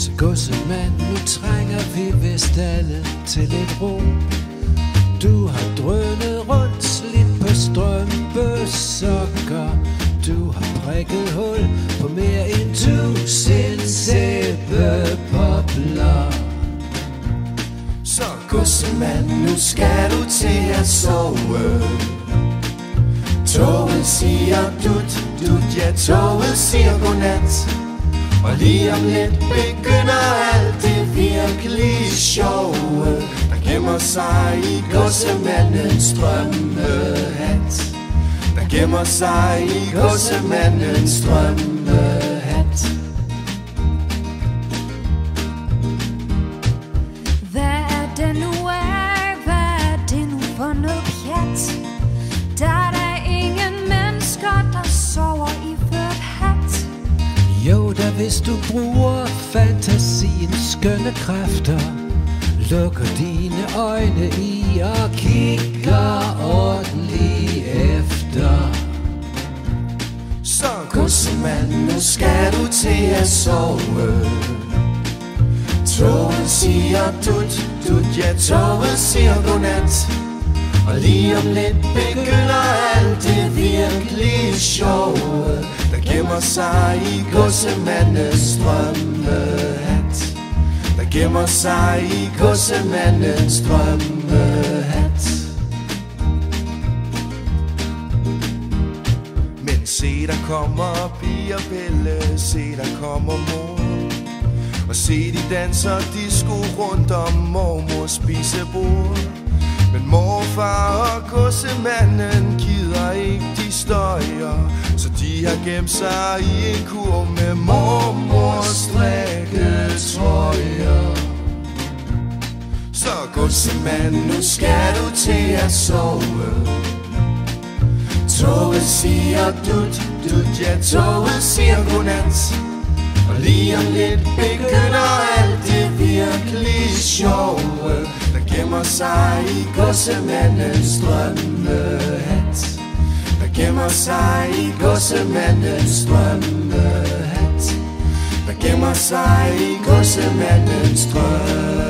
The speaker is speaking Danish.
Så godsemand, nu trænger vi vist alle til lidt ro. Du har drønet rundt, slidt på strømpesokker. Du har prikket hul på mere end 1000 sæbepopler. Så godsemand, nu skal du til at sove. Toget siger dut, dut, ja, toget siger godnat. Og lige om lidt begynder alt det virkelig sjove, der gemmer sig i godsemandens drømmehat. Der gemmer sig i godsemandens drømmehat. Hvad er det nu af? Hvad er det nu for noget pjat? Der er der ingen mennesker, der sover i ført hat. Jo da, hvis du bruger fantasiens skønne kræfter, lukker dine øjne i og kigger ordentligt efter. Så godsemand, nu skal du til at sove. Toget siger dut, dut, ja, toget siger godnat. Og lige om lidt begynder alt det virkelig sjove, der gemmer sig i godsemandens drømmehat. Der gemmer sig i godsemandens drømmehat. Men se, der kommer piger Pelle, se, der kommer mor. Og se, de danser disco rundt om mormors spisebord. Men morfar og godsemanden gider ikke de støjer, så de har gemt sig i en kur med mormors strikketøjer. Så godsemand, nu skal du til at sove. Toget siger dut, dut, ja, toget siger godnat. Og lige om lidt begynder alt det virkelig sjove, der gemmer sig i godsemandens drømmehat. Der gemmer sig i godsemandens drømmehat. Der gemmer sig i godsemandens drømmehat.